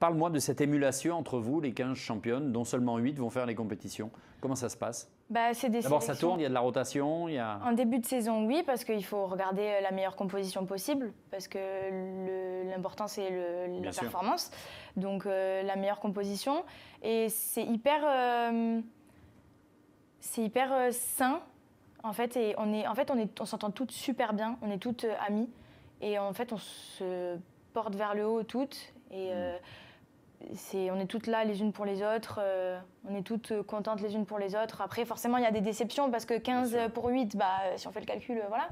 Parle-moi de cette émulation entre vous, les 15 championnes, dont seulement 8 vont faire les compétitions. Comment ça se passe? C'est des D'abord, sélections. ça tourne, il y a de la rotation, il y a... En début de saison, oui, parce qu'il faut regarder la meilleure composition possible, parce que l'important, c'est la performance. Donc, la meilleure composition. Et c'est hyper sain, en fait. Et on s'entend toutes super bien, on est toutes amies. Et en fait, on se porte vers le haut toutes. Et on est toutes là les unes pour les autres, on est toutes contentes les unes pour les autres. Après, forcément, il y a des déceptions parce que 15 pour 8, si on fait le calcul, voilà.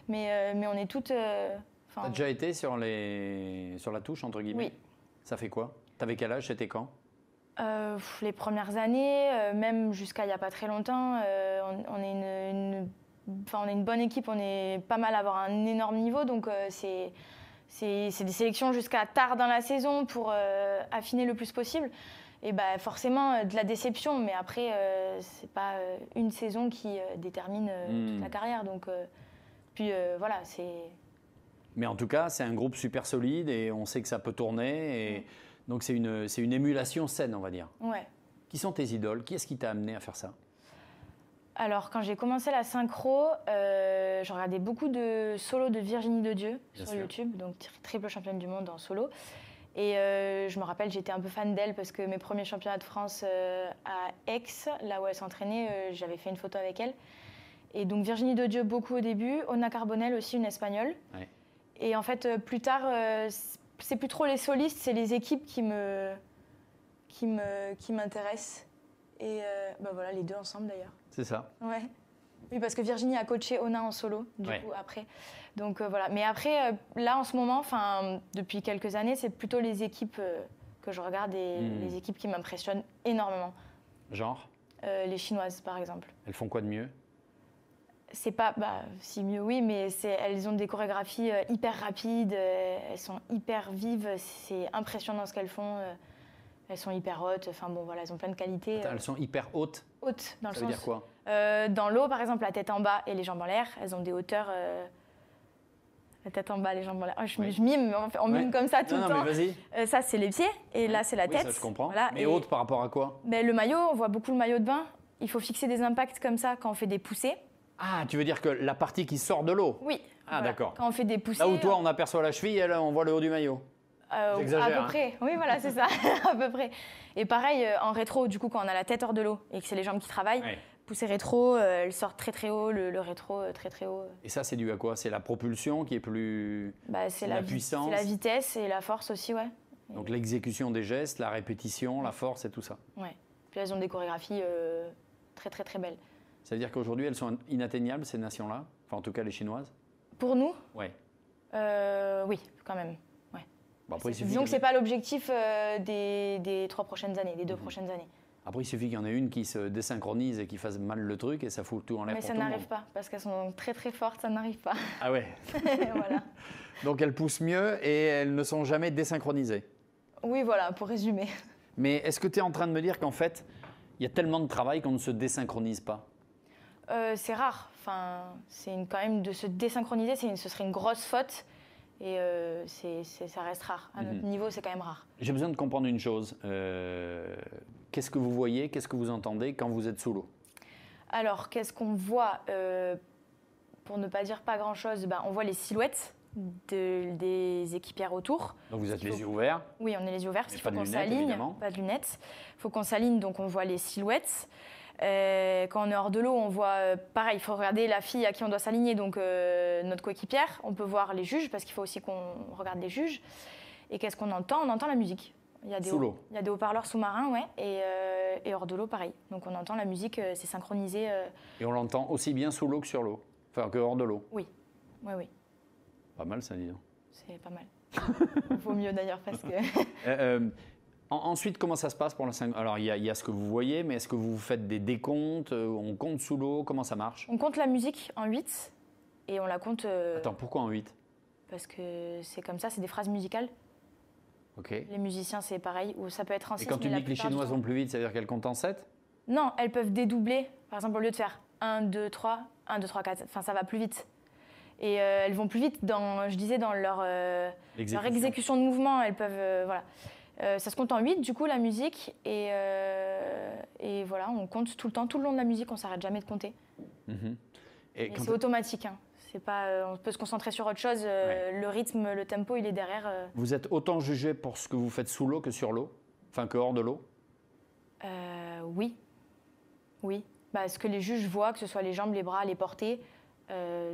Mais on est toutes... T'as déjà été sur la touche, entre guillemets? Oui. Ça fait quoi? T'avais quel âge? C'était quand? Les premières années, même jusqu'à il n'y a pas très longtemps, on est une bonne équipe, on est pas mal à avoir un énorme niveau, donc c'est des sélections jusqu'à tard dans la saison pour affiner le plus possible. Et forcément, de la déception, mais après, c'est pas une saison qui détermine toute la carrière. Donc, voilà, c'est... Mais en tout cas, c'est un groupe super solide et on sait que ça peut tourner. Et donc, c'est une émulation saine, on va dire. Ouais. Qui sont tes idoles? Qui est-ce qui t'a amené à faire ça? Alors, quand j'ai commencé la synchro, je regardais beaucoup de solos de Virginie Dedieu sur YouTube, donc triple championne du monde en solo. Et je me rappelle, j'étais un peu fan d'elle parce que mes premiers championnats de France à Aix, là où elle s'entraînait, j'avais fait une photo avec elle. Et donc Virginie Dedieu beaucoup au début, Ona Carbonell aussi, une espagnole. Ouais. Et en fait, plus tard, c'est plus trop les solistes, c'est les équipes qui m'intéressent. Et voilà, les deux ensemble d'ailleurs. C'est ça. Ouais. Oui, parce que Virginie a coaché Ona en solo, du coup, après. Donc voilà. Mais après, là, en ce moment, depuis quelques années, c'est plutôt les équipes que je regarde et les équipes qui m'impressionnent énormément. Genre? Les Chinoises, par exemple. Elles font quoi de mieux? C'est pas... si mieux, oui, mais elles ont des chorégraphies hyper rapides, elles sont hyper vives, c'est impressionnant ce qu'elles font. Elles sont hyper hautes, voilà, elles ont plein de qualités. Attends, elles sont hyper hautes? Hautes, dans le sens... Ça veut dire quoi? Dans l'eau, par exemple, la tête en bas et les jambes en l'air, elles ont des hauteurs... la tête en bas, les jambes en l'air. Je mime, on mime comme ça tout le temps. Non, mais vas-y. Ça, c'est les pieds, et là, c'est la tête. Ça, je comprends. Voilà. Mais haute par rapport à quoi? Le maillot, on voit beaucoup le maillot de bain. Il faut fixer des impacts comme ça quand on fait des poussées. Ah, tu veux dire que la partie qui sort de l'eau? Oui. Ah, voilà. D'accord. Quand on fait des poussées... Là où toi, on aperçoit la cheville, et là, on voit le haut du maillot. J'exagère. À peu près. Oui, voilà, c'est ça. À peu près. Et pareil, en rétro, du coup, quand on a la tête hors de l'eau et que c'est les jambes qui travaillent, poussée rétro, elles sortent très très haut, le rétro très très haut. Et ça, c'est dû à quoi? C'est la propulsion qui est plus... c'est la puissance. C'est la vitesse et la force aussi, ouais. Donc l'exécution des gestes, la répétition, la force et tout ça. Ouais. Puis elles ont des chorégraphies très très très belles. Ça veut dire qu'aujourd'hui, elles sont inatteignables, ces nations-là? Enfin, en tout cas, les Chinoises? Pour nous? Ouais. Oui, quand même. Ouais. Après, disons que ce n'est pas l'objectif des 3 prochaines années, des 2 prochaines années. Après, il suffit qu'il y en ait une qui se désynchronise et qui fasse mal le truc et ça fout tout en l'air. Mais ça n'arrive pas, parce qu'elles sont très très fortes, ça n'arrive pas. Ah ouais. Voilà. Donc elles poussent mieux et elles ne sont jamais désynchronisées. Oui, voilà, pour résumer. Mais est-ce que tu es en train de me dire qu'en fait, il y a tellement de travail qu'on ne se désynchronise pas? C'est rare. Quand même de se désynchroniser, ce serait une grosse faute. Et ça reste rare. À notre niveau, c'est quand même rare. J'ai besoin de comprendre une chose. Qu'est-ce que vous voyez, qu'est-ce que vous entendez quand vous êtes sous l'eau? Alors, qu'est-ce qu'on voit? Pour ne pas dire pas grand-chose, on voit les silhouettes des équipières autour. Donc vous êtes les yeux ouverts? Oui, on est les yeux ouverts, parce qu'il faut qu'on s'aligne. Pas de lunettes. Il faut qu'on s'aligne, donc on voit les silhouettes. Quand on est hors de l'eau, on voit, pareil, il faut regarder la fille à qui on doit s'aligner, donc notre coéquipière. On peut voir les juges, parce qu'il faut aussi qu'on regarde les juges. Et qu'est-ce qu'on entend? On entend la musique. Sous l'eau? Il y a des haut-parleurs sous-marins, ouais, et hors de l'eau, pareil. Donc on entend la musique, c'est synchronisé. Et on l'entend aussi bien sous l'eau que sur l'eau? Enfin, que hors de l'eau? Oui, oui, oui. Pas mal, ça, dis donc. C'est pas mal. Il vaut mieux d'ailleurs, parce que... Ensuite, comment ça se passe pour la synchro? Alors, il y a ce que vous voyez, mais est-ce que vous faites des décomptes? On compte sous l'eau? Comment ça marche? On compte la musique en 8 et on la compte... Attends, pourquoi en 8? Parce que c'est comme ça, c'est des phrases musicales. Ok. Les musiciens, c'est pareil, ou ça peut être en 6. Et quand tu dis que les Chinoises vont plus vite, ça veut dire qu'elles comptent en 7? Non, elles peuvent dédoubler. Par exemple, au lieu de faire 1, 2, 3, 1, 2, 3, 4, enfin ça va plus vite. Et elles vont plus vite dans leur exécution de mouvement. Elles peuvent... voilà. Ça se compte en 8, du coup, la musique. Et voilà, on compte tout le temps. Tout le long de la musique, on ne s'arrête jamais de compter. Et c'est automatique. Hein. C'est pas, on peut se concentrer sur autre chose. Le rythme, le tempo, il est derrière. Vous êtes autant jugé pour ce que vous faites sous l'eau que sur l'eau? Enfin, que hors de l'eau? Oui. Oui. Ce que les juges voient, que ce soit les jambes, les bras, les portées,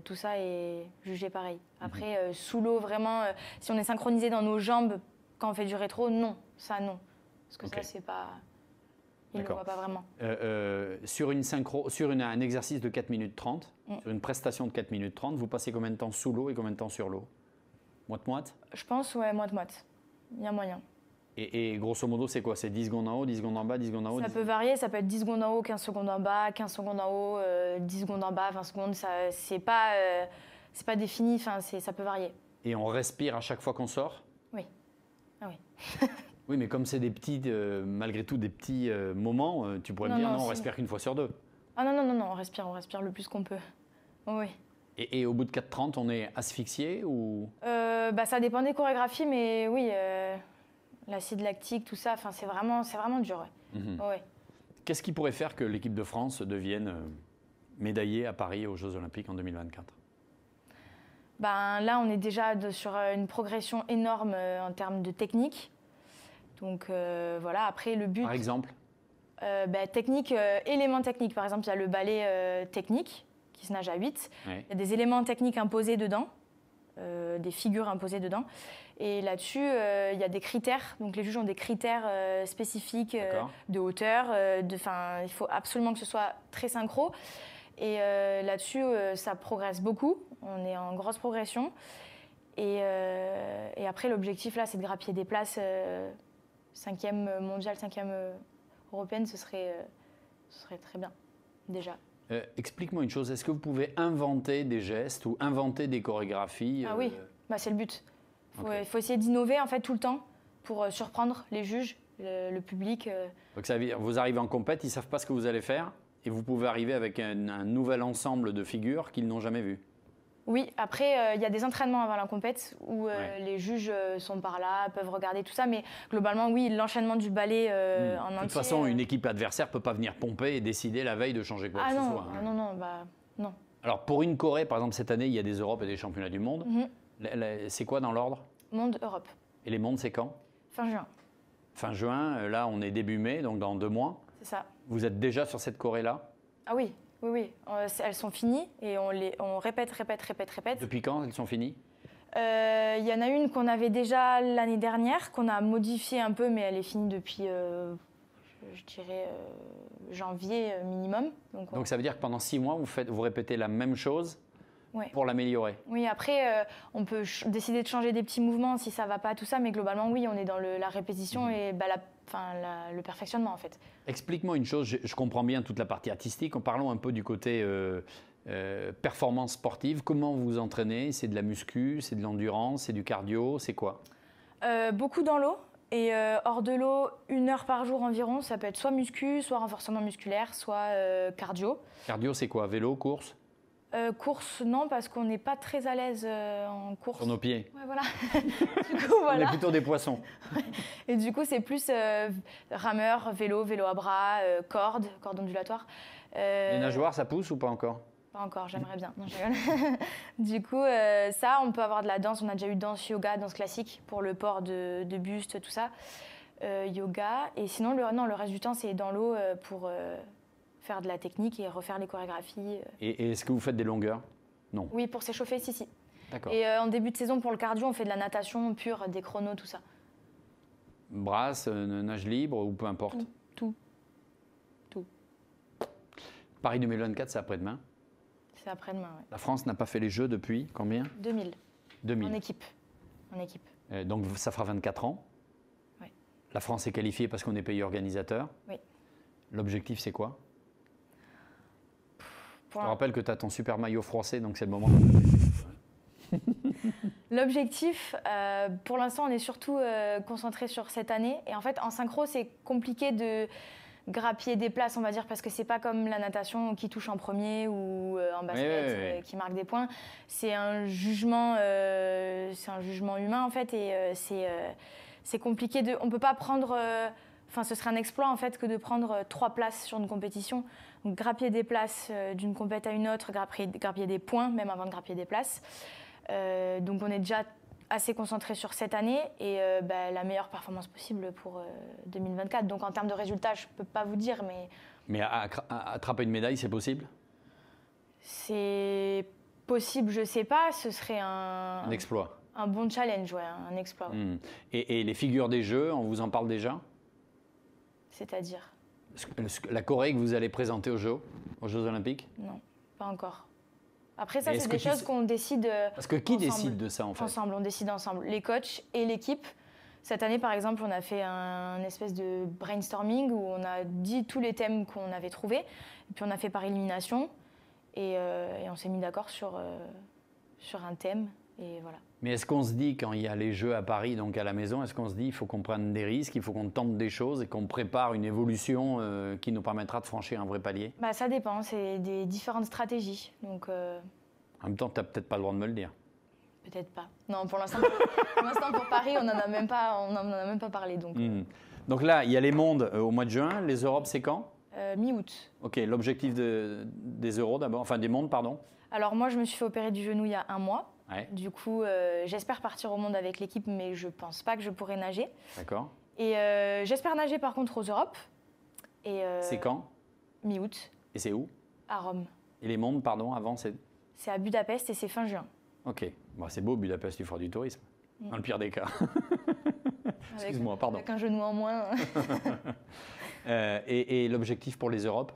tout ça est jugé pareil. Après, sous l'eau, vraiment, si on est synchronisé dans nos jambes quand on fait du rétro, non. Ça, non. Parce que ça, c'est pas... Ils ne le voient pas vraiment. Sur une synchro, un exercice de 4 minutes 30, sur une prestation de 4 minutes 30, vous passez combien de temps sous l'eau et combien de temps sur l'eau? Moite-moite? Je pense, ouais, moite-moite. Il y a moyen. Et grosso modo, c'est quoi? C'est 10 secondes en haut, 10 secondes en bas, 10 secondes en haut? Ça peut varier, ça peut être 10 secondes en haut, 15 secondes en bas, 15 secondes en haut, 10 secondes en bas, 20 secondes. C'est pas défini, ça peut varier. Et on respire à chaque fois qu'on sort? Oui. Ah oui. Oui, mais comme c'est des petits, malgré tout, des petits moments, tu pourrais me dire non, on respire qu'une fois sur deux. Ah non, on respire le plus qu'on peut. Oh, oui. Et au bout de 4h30, on est asphyxié ou? Ça dépend des chorégraphies, mais oui, l'acide lactique, tout ça, c'est vraiment dur. Ouais. Ouais. Qu'est-ce qui pourrait faire que l'équipe de France devienne médaillée à Paris aux Jeux Olympiques en 2024? Là, on est déjà sur une progression énorme en termes de technique. Donc voilà, après le but... Par exemple? Technique, éléments techniques. Par exemple, il y a le ballet technique qui se nage à 8. Ouais. Il y a des éléments techniques imposés dedans, des figures imposées dedans. Et là-dessus, il y a des critères. Donc les juges ont des critères spécifiques de hauteur. Il faut absolument que ce soit très synchro. Et là-dessus, ça progresse beaucoup. On est en grosse progression. Et après, l'objectif, là, c'est de grappiller des places 5e mondiale, 5e européenne. Ce serait très bien, déjà. Explique-moi une chose. Est-ce que vous pouvez inventer des gestes ou inventer des chorégraphies? Ah oui, c'est le but. Il faut essayer d'innover, en fait, tout le temps pour surprendre les juges, le public. Donc ça veut dire, vous arrivez en compète, ils ne savent pas ce que vous allez faire et vous pouvez arriver avec un nouvel ensemble de figures qu'ils n'ont jamais vues. Oui, après, il y a des entraînements avant la compète où les juges sont par là, peuvent regarder tout ça. Mais globalement, oui, l'enchaînement du ballet en entier... De toute façon, une équipe adversaire ne peut pas venir pomper et décider la veille de changer quoi que ce soit. Non. Alors, pour une Corée, par exemple, cette année, il y a des Europes et des championnats du monde. C'est quoi dans l'ordre? Monde, Europe. Et les mondes, c'est quand? Fin juin. Fin juin, là, on est début mai, donc dans 2 mois. C'est ça. Vous êtes déjà sur cette Corée-là? Ah oui. Oui. Elles sont finies et on répète. Depuis quand elles sont finies? Il y en a une qu'on avait déjà l'année dernière, qu'on a modifiée un peu, mais elle est finie depuis, je dirais, janvier minimum. Donc ça veut dire que pendant 6 mois, vous répétez la même chose pour l'améliorer? Oui, après, on peut décider de changer des petits mouvements si ça ne va pas, tout ça, mais globalement, oui, on est dans la répétition et le perfectionnement, en fait. Explique-moi une chose, je comprends bien toute la partie artistique, parlons un peu du côté performance sportive. Comment vous vous entraînez? C'est de la muscu, c'est de l'endurance, c'est du cardio, c'est quoi? Beaucoup dans l'eau et hors de l'eau, 1 heure par jour environ. Ça peut être soit muscu, soit renforcement musculaire, soit cardio. Cardio, c'est quoi? Vélo, course? Course, non, parce qu'on n'est pas très à l'aise en course. Sur nos pieds? Ouais, voilà. Du coup, voilà. On est plutôt des poissons. Et du coup, c'est plus rameur, vélo à bras, corde ondulatoire. Les nageoires, ça pousse ou pas encore? Pas encore, j'aimerais bien. Non, je rigole. Du coup, ça, on peut avoir de la danse. On a déjà eu danse yoga, danse classique pour le port de buste, tout ça. Yoga. Et sinon, le reste du temps, c'est dans l'eau pour... faire de la technique et refaire les chorégraphies. Et est-ce que vous faites des longueurs? Non. Oui, pour s'échauffer, si. D'accord. Et en début de saison, pour le cardio, on fait de la natation pure, des chronos, tout ça. Brasse, nage libre ou peu importe? Tout. Paris 2024, c'est après-demain? C'est après-demain, oui. La France n'a pas fait les Jeux depuis combien? 2000. 2000. En équipe. Donc ça fera 24 ans? Oui. La France est qualifiée parce qu'on est pays organisateur? Oui. L'objectif, c'est quoi? Je te rappelle que tu as ton super maillot froissé, donc c'est le moment. L'objectif, pour l'instant, on est surtout concentré sur cette année. Et en fait, en synchro, c'est compliqué de grappiller des places, on va dire, parce que c'est pas comme la natation qui touche en premier ou en basket qui marque des points. C'est un jugement humain, en fait, et c'est compliqué. On ne peut pas prendre... Enfin, ce serait un exploit en fait que de prendre 3 places sur une compétition. Donc, grappiller des places d'une compète à une autre, grappiller des points, même avant de grappiller des places. Donc, on est déjà assez concentré sur cette année et la meilleure performance possible pour 2024. Donc, en termes de résultats, je ne peux pas vous dire, mais... Mais attraper une médaille, c'est possible? C'est possible, je ne sais pas. Ce serait un exploit. Un bon challenge, ouais, un exploit. Ouais. Et les figures des Jeux, on vous en parle déjà? C'est-à-dire? La Corée que vous allez présenter aux Jeux Olympiques? Non, pas encore. Après ça, c'est des choses qu'on décide Parce que qui décide de ça en fait? Ensemble, on décide ensemble. Les coachs et l'équipe. Cette année, par exemple, on a fait un espèce de brainstorming où on a dit tous les thèmes qu'on avait trouvés. Et puis on a fait par élimination. Et on s'est mis d'accord sur un thème. Et voilà. Mais est-ce qu'on se dit, quand il y a les Jeux à Paris, donc à la maison, est-ce qu'on se dit il faut qu'on prenne des risques, il faut qu'on tente des choses et qu'on prépare une évolution qui nous permettra de franchir un vrai palier? Ça dépend, c'est des différentes stratégies. Donc, en même temps, tu n'as peut-être pas le droit de me le dire. Peut-être pas. Non, pour l'instant, pour Paris, on n'en a même pas parlé. Donc là, il y a les mondes au mois de juin. Les Europes, c'est quand? Mi-août. Ok, l'objectif des Euros d'abord, enfin des mondes, pardon. Alors moi, je me suis fait opérer du genou il y a 1 mois. Ouais. Du coup, j'espère partir au monde avec l'équipe, mais je ne pense pas que je pourrai nager. D'accord. Et j'espère nager par contre aux Europes. C'est quand? Mi-août. Et c'est où? À Rome. Et les mondes, pardon, avant c'est? C'est à Budapest et c'est fin juin. Ok. Bon, c'est beau, Budapest, il faut du tourisme. Dans le pire des cas. Excuse-moi, pardon. Avec un genou en moins. Et l'objectif pour les Europes?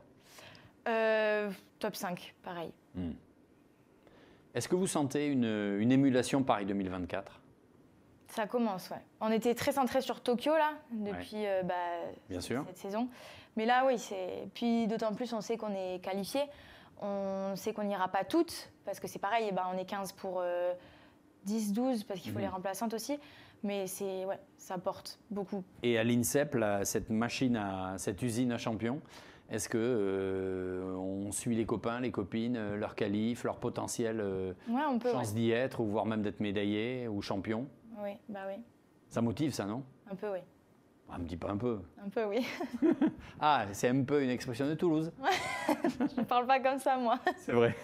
Top 5, pareil. Est-ce que vous sentez une émulation Paris 2024? Ça commence, ouais. On était très centré sur Tokyo, là, depuis Bien sûr. cette saison. Mais là, oui, puis d'autant plus, on sait qu'on est qualifié. On sait qu'on n'ira pas toutes, parce que c'est pareil, on est 15 pour 10-12, parce qu'il faut les remplaçantes aussi. Mais ça porte beaucoup. Et à l'INSEP, cette usine à champions, est-ce qu'on suit les copains, les copines, leur qualif, leur potentiel chance d'y être, ou voire même d'être médaillé ou champion? Oui, oui. Ça motive, ça, non? Un peu, oui. Ah, me dis pas un peu. Un peu, oui. Ah, c'est un peu une expression de Toulouse. Je ne parle pas comme ça, moi. C'est vrai.